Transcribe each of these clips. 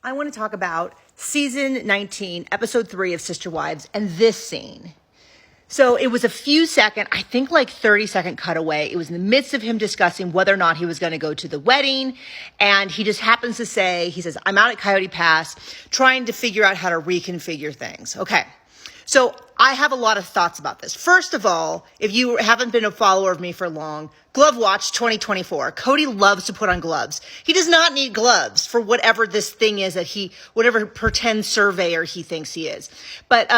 I want to talk about season 19, episode 3 of Sister Wives, and this scene. So it was a few second, I think like 30-second cutaway. It was in the midst of him discussing whether or not he was going to go to the wedding. And he just happens to say, he says, I'm out at Coyote Pass trying to figure out how to reconfigure things. Okay. So I have a lot of thoughts about this. First of all, if you haven't been a follower of me for long, Glove Watch 2024. Kody loves to put on gloves. He does not need gloves for whatever this thing is that whatever pretend surveyor he thinks he is. But,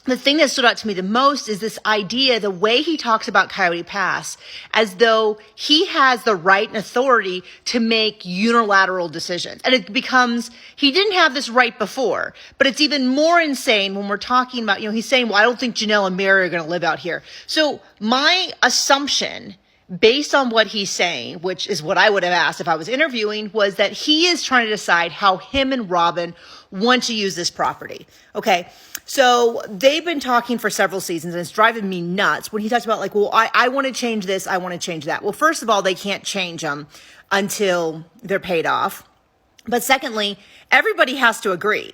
the thing that stood out to me the most is this idea, the way he talks about Coyote Pass, as though he has the right and authority to make unilateral decisions. And it becomes, he didn't have this right before, but it's even more insane when we're talking about, he's saying, well, I don't think Janelle and Mary are going to live out here. So my assumption, based on what he's saying, which is what I would have asked if I was interviewing, was that he is trying to decide how him and Robin want to use this property. Okay. So they've been talking for several seasons, and it's driving me nuts when he talks about like, well, I want to change this. I want to change that. Well, first of all, they can't change them until they're paid off. But secondly, everybody has to agree.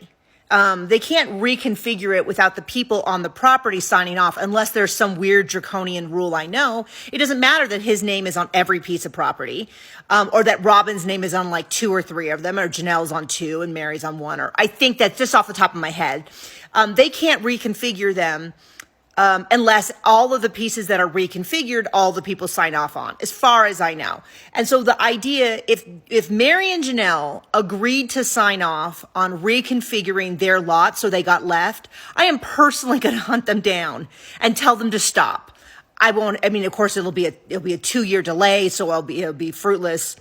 They can't reconfigure it without the people on the property signing off unless there's some weird draconian rule. I know it doesn't matter that his name is on every piece of property, or that Robin's name is on like 2 or 3 of them, or Janelle's on 2 and Mary's on 1, or I think that's just off the top of my head. They can't reconfigure them unless all of the pieces that are reconfigured, all the people sign off on, as far as I know. And so the idea, if Mary and Janelle agreed to sign off on reconfiguring their lot so they got left, I am personally going to hunt them down and tell them to stop. I won't, I mean, of course it'll be a 2-year delay, so it'll be fruitless.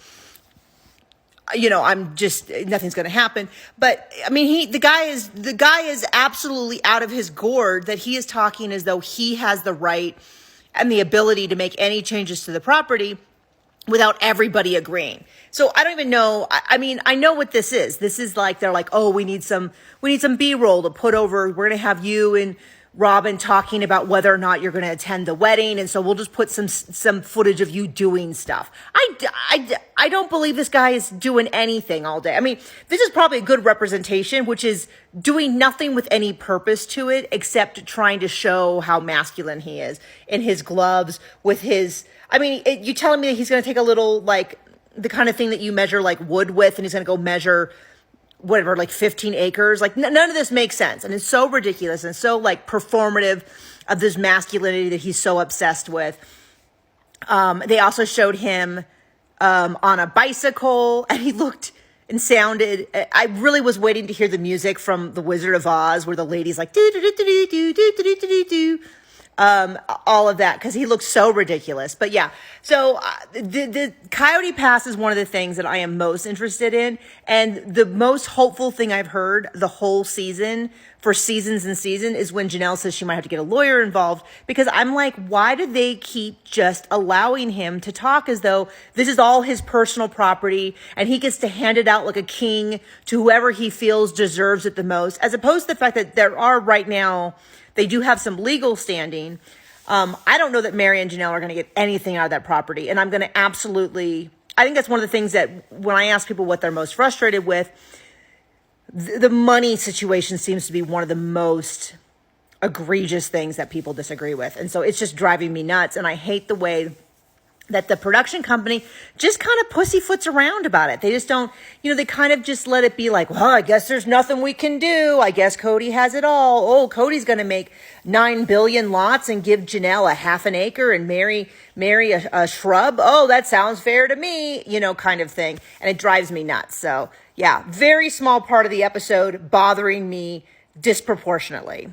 Nothing's going to happen. But I mean, the guy is absolutely out of his gourd that he is talking as though he has the right and the ability to make any changes to the property without everybody agreeing. So I don't even know. I mean, I know what this is. This is like, they're like, oh, we need some B-roll to put over. We're going to have you and Robin talking about whether or not you're going to attend the wedding. And so we'll just put some footage of you doing stuff. I don't believe this guy is doing anything all day. I mean, this is probably a good representation, which is doing nothing with any purpose to it, except trying to show how masculine he is in his gloves with his, I mean, you telling me that he's going to take a little, like the kind of thing that you measure like wood with, and he's going to go measure whatever, like 15 acres. Like none of this makes sense. And it's so ridiculous and so like performative of this masculinity that he's so obsessed with. They also showed him, on a bicycle, and he looked and sounded, I really was waiting to hear the music from The Wizard of Oz where the lady's like, do, do, do, do, do, do, do, do, do, do. All of that, because he looks so ridiculous. But yeah, so the Coyote Pass is one of the things that I am most interested in, and the most hopeful thing I've heard the whole season, for seasons and seasons, is when Janelle says she might have to get a lawyer involved, because I'm like, why do they keep just allowing him to talk as though this is all his personal property and he gets to hand it out like a king to whoever he feels deserves it the most, as opposed to the fact that there are right now, they do have some legal standing. I don't know that Mary and Janelle are going to get anything out of that property. And I'm going to absolutely, I think that's one of the things that when I ask people what they're most frustrated with, the money situation seems to be one of the most egregious things that people disagree with. And so it's just driving me nuts. And I hate the way that the production company just kind of pussyfoots around about it. They just don't, they kind of just let it be like, well, I guess there's nothing we can do. I guess Kody has it all. Oh, Cody's going to make 9 billion lots and give Janelle a half an acre and marry a shrub. Oh, that sounds fair to me, kind of thing. And it drives me nuts. So yeah, very small part of the episode bothering me disproportionately.